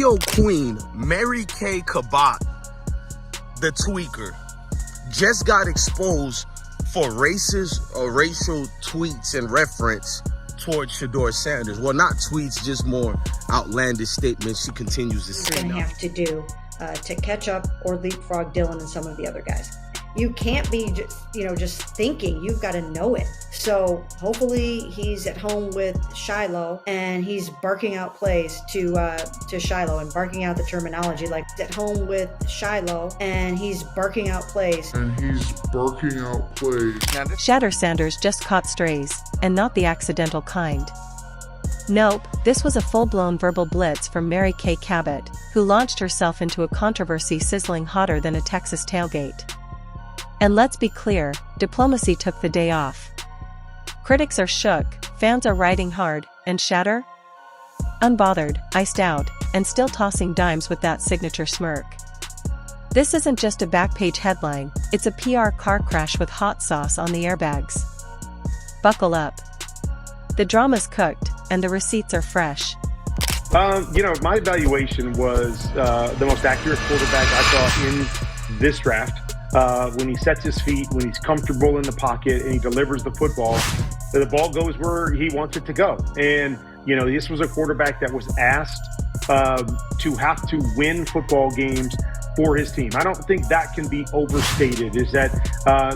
Yo, Queen, Mary Kay Cabot, the tweaker, just got exposed for racist or racial tweets and reference towards Shedeur Sanders. Well, not tweets, just more outlandish statements she continues to say. Going to have to do to catch up or leapfrog Dylan and some of the other guys. You can't be just thinking. You've got to know it. So hopefully he's at home with Shiloh and he's barking out plays to Shiloh and barking out the terminology, like at home with Shiloh and he's barking out plays. Shedeur Sanders just caught strays, and not the accidental kind. Nope, this was a full-blown verbal blitz from Mary Kay Cabot, who launched herself into a controversy sizzling hotter than a Texas tailgate. And let's be clear, diplomacy took the day off. Critics are shook, fans are riding hard, and Shedeur? Unbothered, iced out, and still tossing dimes with that signature smirk. This isn't just a back-page headline, it's a PR car crash with hot sauce on the airbags. Buckle up. The drama's cooked, and the receipts are fresh. My evaluation was the most accurate quarterback I saw in this draft. When he sets his feet, when he's comfortable in the pocket and he delivers the football, the ball goes where he wants it to go. And, this was a quarterback that was asked to have to win football games for his team. I don't think that can be overstated, is that,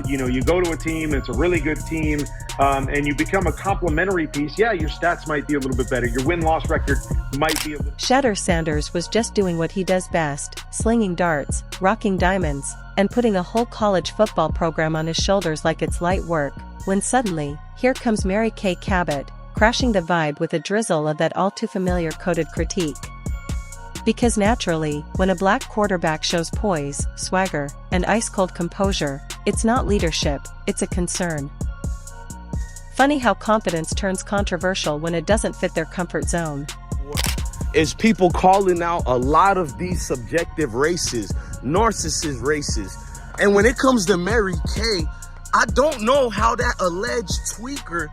you go to a team, and it's a really good team, and you become a complementary piece. Yeah, your stats might be a little bit better. Your win-loss record might be a little... Shedeur Sanders was just doing what he does best, slinging darts, rocking diamonds, and putting a whole college football program on his shoulders like it's light work, when suddenly, here comes Mary Kay Cabot, crashing the vibe with a drizzle of that all-too-familiar coded critique. Because naturally, when a black quarterback shows poise, swagger, and ice-cold composure, it's not leadership, it's a concern. Funny how confidence turns controversial when it doesn't fit their comfort zone. Is people calling out a lot of these subjective races, narcissist races. And when it comes to Mary Kay, I don't know how that alleged tweaker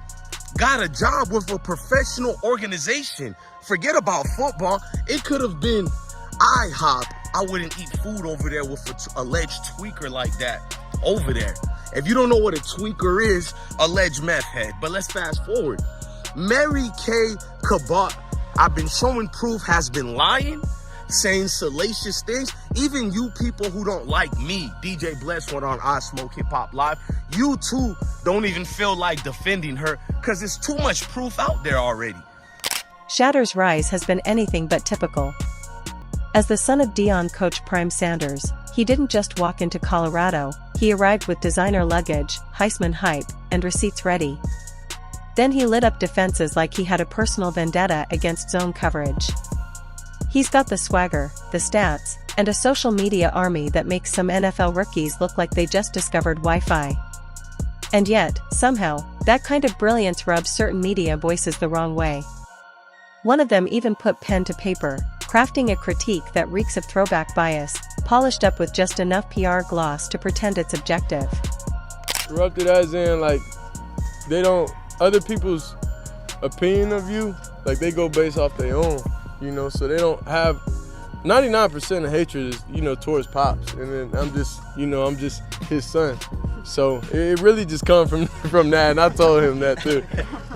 got a job with a professional organization. Forget about football. It could have been IHOP. I wouldn't eat food over there with an alleged tweaker like that over there. If you don't know what a tweaker is, alleged meth head. But let's fast forward. Mary Kay Cabot, I've been showing proof, has been lying, saying salacious things. Even you people who don't like me, DJ Bless went on I Smoke Hip Hop Live, you too don't even feel like defending her because there's too much proof out there already. Shedeur's rise has been anything but typical. As the son of Deion coach Prime Sanders, he didn't just walk into Colorado, he arrived with designer luggage, Heisman hype, and receipts ready. Then he lit up defenses like he had a personal vendetta against zone coverage. He's got the swagger, the stats, and a social media army that makes some NFL rookies look like they just discovered Wi-Fi. And yet, somehow, that kind of brilliance rubs certain media voices the wrong way. One of them even put pen to paper, crafting a critique that reeks of throwback bias, polished up with just enough PR gloss to pretend it's objective. Corrupted as in, other people's opinion of you, they go based off their own, so they don't have, 99% of hatred is, towards Pops, and then I'm just his son. So it really just comes from that, and I told him that too.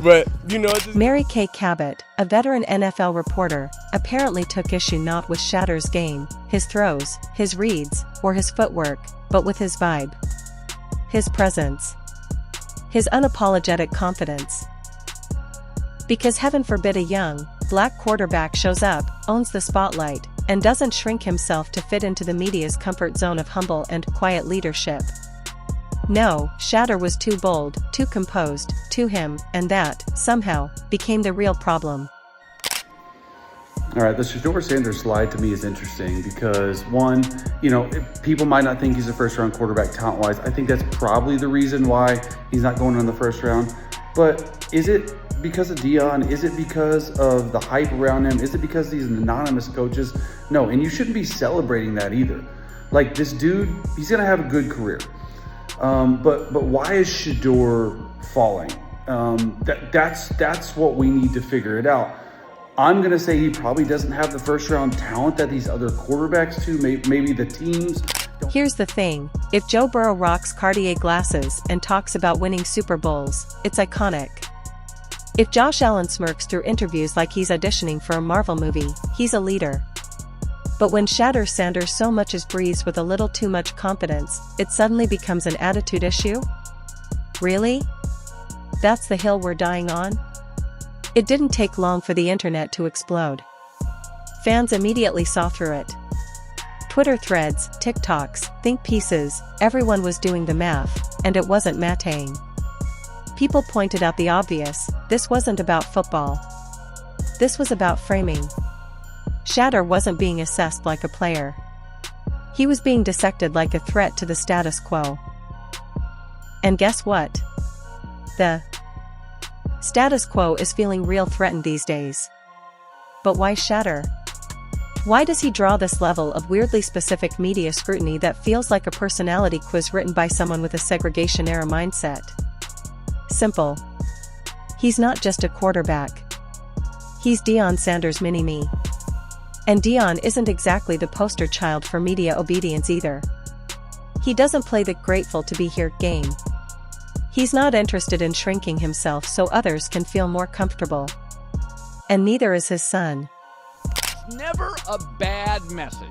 But, Mary Kay Cabot, a veteran NFL reporter, apparently took issue not with Shedeur's game, his throws, his reads, or his footwork, but with his vibe. His presence. His unapologetic confidence. Because heaven forbid a young, black quarterback shows up, owns the spotlight, and doesn't shrink himself to fit into the media's comfort zone of humble and quiet leadership. No, Shedeur was too bold, too composed, too him, and that, somehow, became the real problem. All right, the Shedeur Sanders slide to me is interesting because, one, people might not think he's a first-round quarterback talent-wise. I think that's probably the reason why he's not going in the first round. But is it because of Deion? Is it because of the hype around him? Is it because these anonymous coaches? No, and you shouldn't be celebrating that either. This dude, he's going to have a good career. But why is Shedeur falling? That's what we need to figure it out. I'm going to say he probably doesn't have the first round talent that these other quarterbacks do. Maybe the teams. Here's the thing, if Joe Burrow rocks Cartier glasses and talks about winning Super Bowls, it's iconic. If Josh Allen smirks through interviews like he's auditioning for a Marvel movie, he's a leader. But when Shedeur Sanders so much as breathes with a little too much confidence, it suddenly becomes an attitude issue? Really? That's the hill we're dying on? It didn't take long for the internet to explode. Fans immediately saw through it. Twitter threads, TikToks, think pieces, everyone was doing the math, and it wasn't mattaying. People pointed out the obvious, this wasn't about football. This was about framing. Shedeur wasn't being assessed like a player. He was being dissected like a threat to the status quo. And guess what? The status quo is feeling real threatened these days. But why Shedeur? Why does he draw this level of weirdly specific media scrutiny that feels like a personality quiz written by someone with a segregation-era mindset? Simple. He's not just a quarterback. He's Deion Sanders' mini-me. And Deion isn't exactly the poster child for media obedience either. He doesn't play the grateful to be here game. He's not interested in shrinking himself so others can feel more comfortable. And neither is his son. It's never a bad message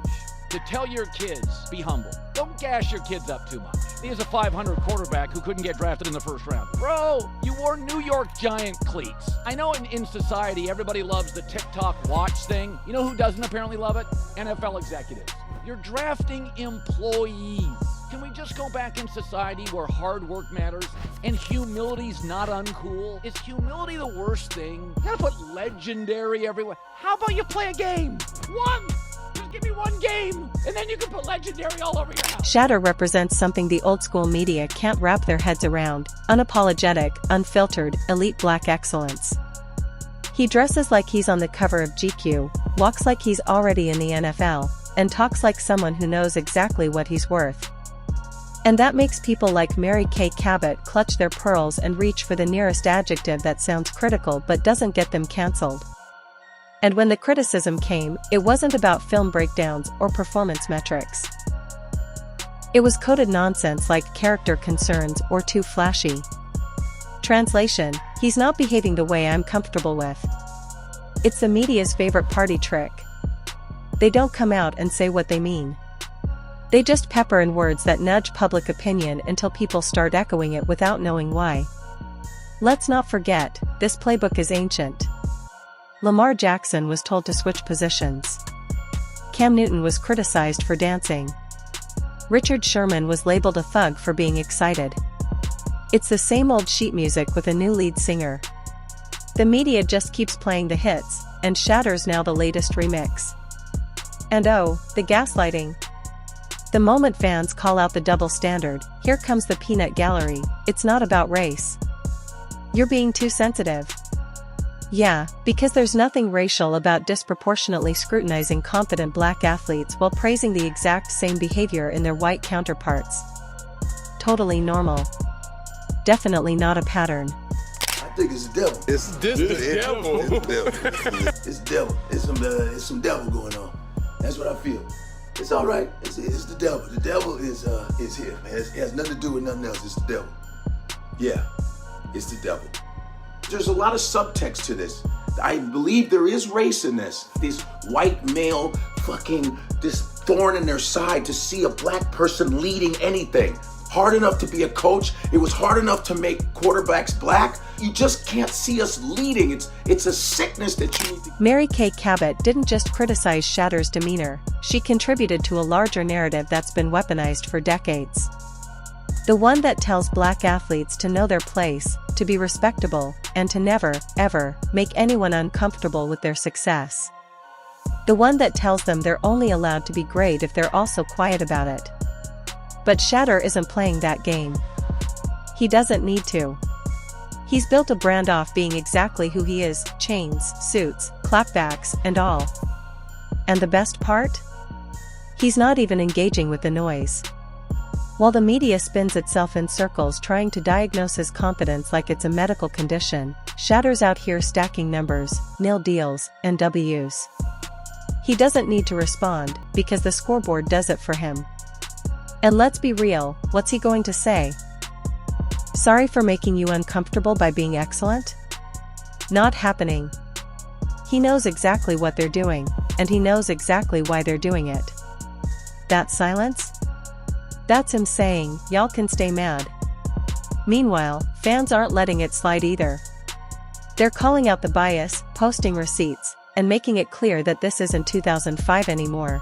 to tell your kids, be humble. Don't gas your kids up too much. He is a 500 quarterback who couldn't get drafted in the first round. Bro, you wore New York Giant cleats. I know in society everybody loves the TikTok watch thing. You know who doesn't apparently love it? NFL executives. You're drafting employees. Can we just go back in society where hard work matters and humility's not uncool? Is humility the worst thing? You gotta put legendary everywhere. How about you play a game? One! Just give me one game, and then you can put legendary all over your house. Shedeur represents something the old-school media can't wrap their heads around: unapologetic, unfiltered, elite black excellence. He dresses like he's on the cover of GQ, walks like he's already in the NFL, and talks like someone who knows exactly what he's worth. And that makes people like Mary Kay Cabot clutch their pearls and reach for the nearest adjective that sounds critical but doesn't get them cancelled. And when the criticism came, it wasn't about film breakdowns or performance metrics. It was coded nonsense like character concerns or too flashy. Translation: he's not behaving the way I'm comfortable with. It's the media's favorite party trick. They don't come out and say what they mean. They just pepper in words that nudge public opinion until people start echoing it without knowing why. Let's not forget, this playbook is ancient. Lamar Jackson was told to switch positions. Cam Newton was criticized for dancing. Richard Sherman was labeled a thug for being excited. It's the same old sheet music with a new lead singer. The media just keeps playing the hits, and Shedeur's now the latest remix. And oh, the gaslighting. The moment fans call out the double standard, here comes the peanut gallery, it's not about race. You're being too sensitive. Yeah, because there's nothing racial about disproportionately scrutinizing confident black athletes while praising the exact same behavior in their white counterparts. Totally normal. Definitely not a pattern. I think it's the devil. It's the devil. It's the devil. It's the devil. It's some devil going on. That's what I feel. It's all right. It's the devil. The devil is here, man. It has nothing to do with nothing else. It's the devil. Yeah, it's the devil. There's a lot of subtext to this. I believe there is race in this. This white male fucking this thorn in their side to see a black person leading anything. Hard enough to be a coach. It was hard enough to make quarterbacks black. You just can't see us leading. It's a sickness that you need to... Mary Kay Cabot didn't just criticize Shedeur's demeanor, she contributed to a larger narrative that's been weaponized for decades. The one that tells black athletes to know their place, to be respectable, and to never, ever, make anyone uncomfortable with their success. The one that tells them they're only allowed to be great if they're also quiet about it. But Shedeur isn't playing that game. He doesn't need to. He's built a brand off being exactly who he is, chains, suits, clapbacks, and all. And the best part? He's not even engaging with the noise. While the media spins itself in circles trying to diagnose his competence like it's a medical condition, Shedeur's out here stacking numbers, nil deals, and Ws. He doesn't need to respond, because the scoreboard does it for him. And let's be real, what's he going to say? Sorry for making you uncomfortable by being excellent? Not happening. He knows exactly what they're doing, and he knows exactly why they're doing it. That silence? That's him saying, y'all can stay mad. Meanwhile, fans aren't letting it slide either. They're calling out the bias, posting receipts, and making it clear that this isn't 2005 anymore.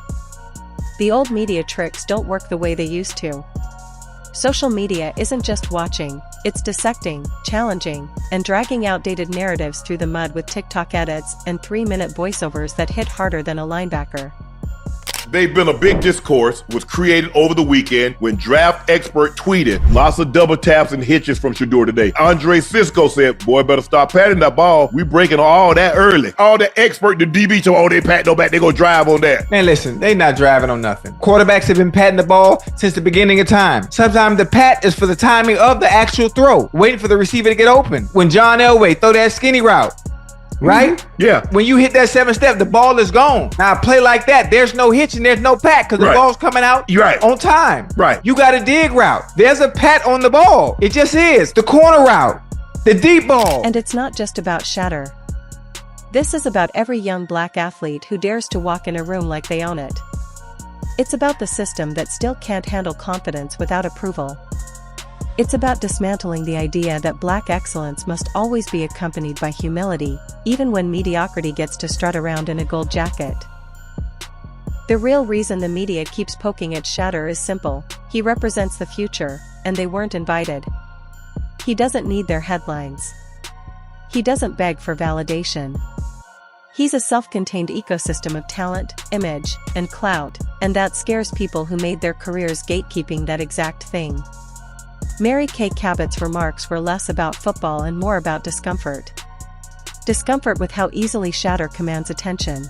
The old media tricks don't work the way they used to. Social media isn't just watching, it's dissecting, challenging, and dragging outdated narratives through the mud with TikTok edits and 3-minute voiceovers that hit harder than a linebacker. They've been a big discourse was created over the weekend when draft expert tweeted lots of double taps and hitches from Shedeur today. Andre Cisco said, boy, better stop patting that ball. We breaking all that early. All the expert, the DB told, oh, they pat no back, they go drive on that. Man, listen, they not driving on nothing. Quarterbacks have been patting the ball since the beginning of time. Sometimes the pat is for the timing of the actual throw, waiting for the receiver to get open. When John Elway throw that skinny route, right? Yeah. When you hit that 7-step, the ball is gone. Now, a play like that, there's no hitch and there's no pat because the ball's coming out on time. Right. You got a dig route. There's a pat on the ball. It just is. The corner route. The deep ball. And it's not just about Shedeur. This is about every young black athlete who dares to walk in a room like they own it. It's about the system that still can't handle confidence without approval. It's about dismantling the idea that black excellence must always be accompanied by humility, even when mediocrity gets to strut around in a gold jacket. The real reason the media keeps poking at Shedeur is simple: he represents the future, and they weren't invited. He doesn't need their headlines. He doesn't beg for validation. He's a self-contained ecosystem of talent, image, and clout, and that scares people who made their careers gatekeeping that exact thing. Mary Kay Cabot's remarks were less about football and more about discomfort. Discomfort with how easily Shedeur commands attention.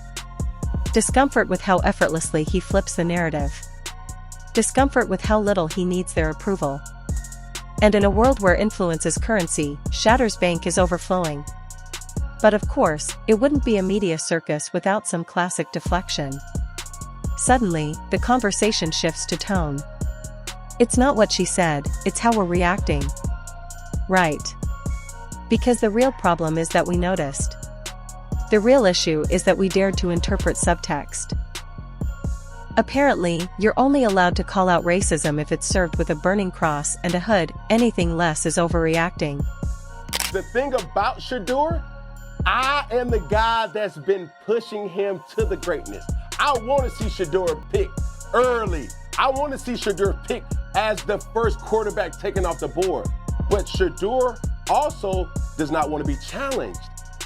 Discomfort with how effortlessly he flips the narrative. Discomfort with how little he needs their approval. And in a world where influence is currency, Shedeur's bank is overflowing. But of course, it wouldn't be a media circus without some classic deflection. Suddenly, the conversation shifts to tone. It's not what she said, it's how we're reacting. Right. Because the real problem is that we noticed. The real issue is that we dared to interpret subtext. Apparently, you're only allowed to call out racism if it's served with a burning cross and a hood. Anything less is overreacting. The thing about Shedeur, I am the guy that's been pushing him to the greatness. I want to see Shedeur picked early. I want to see Shedeur picked as the first quarterback taken off the board. But Shedeur also does not want to be challenged.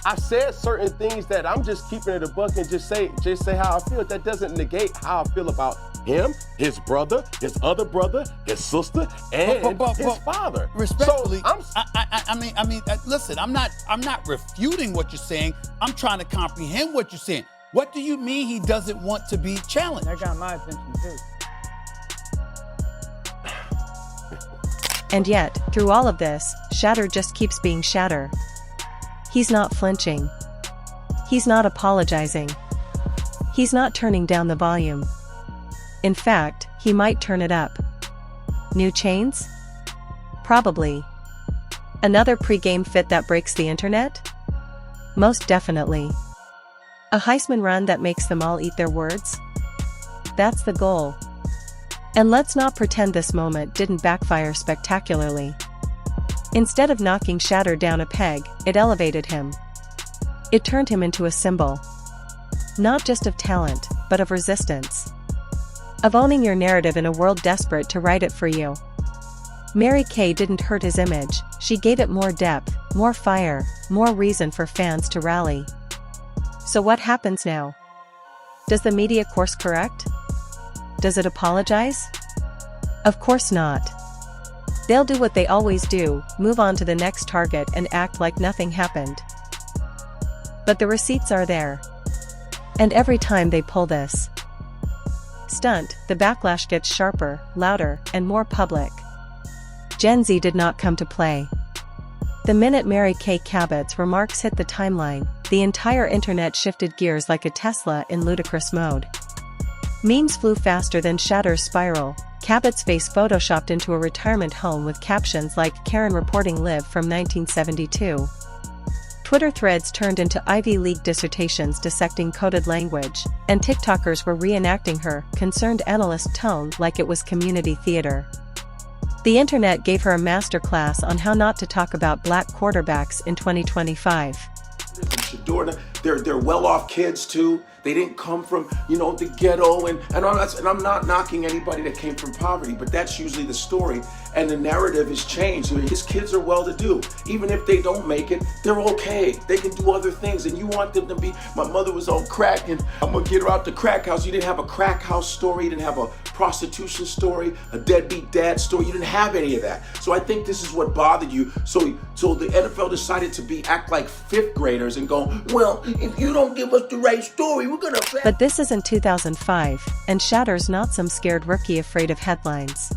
I said certain things that I'm just keeping it a buck and just say how I feel. That doesn't negate how I feel about him, his brother, his other brother, his sister, and his father. Respectfully, so listen, I'm not refuting what you're saying. I'm trying to comprehend what you're saying. What do you mean he doesn't want to be challenged? That got my attention too. And yet, through all of this, Shedeur just keeps being Shedeur. He's not flinching. He's not apologizing. He's not turning down the volume. In fact, he might turn it up. New chains? Probably. Another pre-game fit that breaks the internet? Most definitely. A Heisman run that makes them all eat their words? That's the goal. And let's not pretend this moment didn't backfire spectacularly. Instead of knocking Shedeur down a peg, it elevated him. It turned him into a symbol. Not just of talent, but of resistance. Of owning your narrative in a world desperate to write it for you. Mary Kay didn't hurt his image, she gave it more depth, more fire, more reason for fans to rally. So what happens now? Does the media course correct? Does it apologize? Of course not. They'll do what they always do, move on to the next target and act like nothing happened. But the receipts are there. And every time they pull this, stunt, the backlash gets sharper, louder, and more public. Gen Z did not come to play. The minute Mary Kay Cabot's remarks hit the timeline, the entire internet shifted gears like a Tesla in ludicrous mode. Memes flew faster than Shedeur's spiral, Cabot's face photoshopped into a retirement home with captions like "Karen reporting live from 1972. Twitter threads turned into Ivy League dissertations dissecting coded language, and TikTokers were reenacting her concerned analyst tone like it was community theater. The internet gave her a masterclass on how not to talk about black quarterbacks in 2025. Shedeur, they're well-off kids too. They didn't come from, the ghetto, and I'm not knocking anybody that came from poverty, but that's usually the story. And the narrative has changed. His kids are well-to-do. Even if they don't make it, they're okay. They can do other things, and you want them to be. My mother was on crack, and I'm gonna get her out the crack house. You didn't have a crack house story. You didn't have a prostitution story, a deadbeat dad story. You didn't have any of that. So I think this is what bothered you. So the NFL decided to act like fifth graders and go, well, if you don't give us the right story, we're gonna. But this isn't 2005, and Shedeur's not some scared rookie afraid of headlines.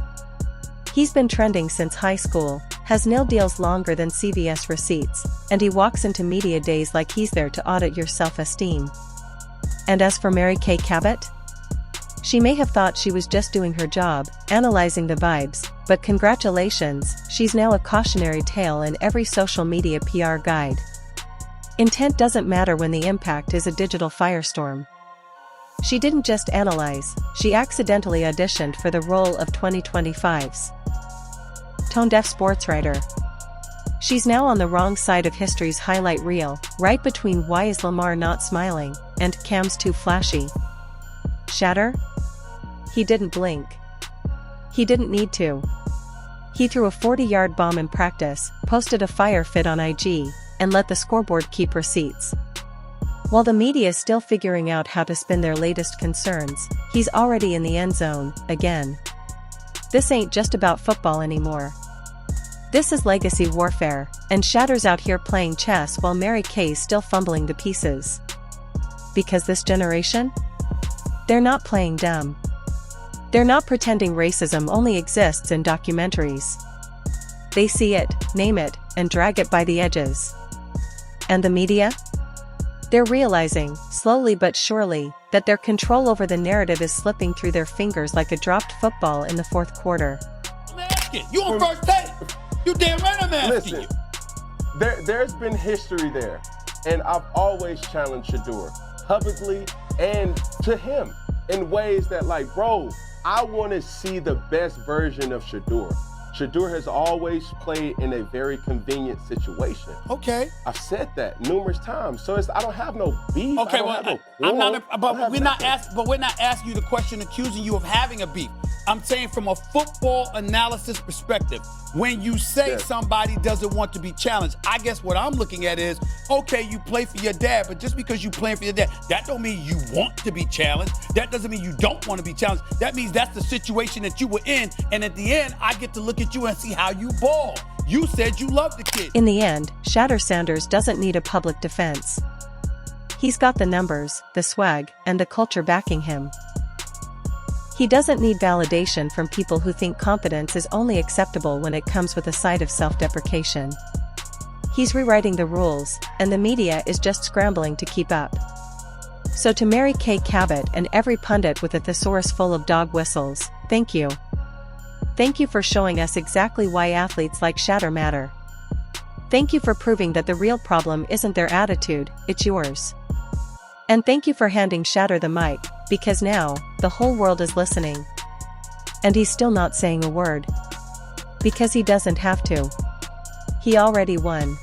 He's been trending since high school, has nil deals longer than CVS receipts, and he walks into media days like he's there to audit your self-esteem. And as for Mary Kay Cabot? She may have thought she was just doing her job, analyzing the vibes, but congratulations, she's now a cautionary tale in every social media PR guide. Intent doesn't matter when the impact is a digital firestorm. She didn't just analyze, she accidentally auditioned for the role of 2025's tone-deaf sportswriter. She's now on the wrong side of history's highlight reel, right between "Why is Lamar not smiling?" and "Cam's too flashy." Shedeur? He didn't blink. He didn't need to. He threw a 40-yard bomb in practice, posted a fire fit on IG, and let the scoreboard keep receipts. While the media is still figuring out how to spin their latest concerns, he's already in the end zone, again. This ain't just about football anymore. This is legacy warfare, and Shedeur's out here playing chess while Mary Kay's still fumbling the pieces. Because this generation? They're not playing dumb. They're not pretending racism only exists in documentaries. They see it, name it, and drag it by the edges. And the media? They're realizing, slowly but surely, that their control over the narrative is slipping through their fingers like a dropped football in the fourth quarter. I'm asking. You on first take. You damn right I'm asking. Listen, there's been history there, and I've always challenged Shedeur publicly and to him in ways that, like, bro, I want to see the best version of Shedeur. Shedeur has always played in a very convenient situation. Okay. I've said that numerous times. So I don't have no beef. Okay, well, we're not asking you the question accusing you of having a beef. I'm saying from a football analysis perspective, when you say somebody doesn't want to be challenged, I guess what I'm looking at is, okay, you play for your dad, but just because you play for your dad, that don't mean you want to be challenged. That doesn't mean you don't want to be challenged. That means that's the situation that you were in, and at the end, I get to look at you and see how you ball. You said you love the kid. In the end, Shedeur Sanders doesn't need a public defense. He's got the numbers, the swag, and the culture backing him. He doesn't need validation from people who think confidence is only acceptable when it comes with a side of self-deprecation. He's rewriting the rules, and the media is just scrambling to keep up. So to Mary Kay Cabot and every pundit with a thesaurus full of dog whistles, thank you. Thank you for showing us exactly why athletes like Shedeur matter. Thank you for proving that the real problem isn't their attitude, it's yours. And thank you for handing Shedeur the mic, because now, the whole world is listening. And he's still not saying a word. Because he doesn't have to. He already won.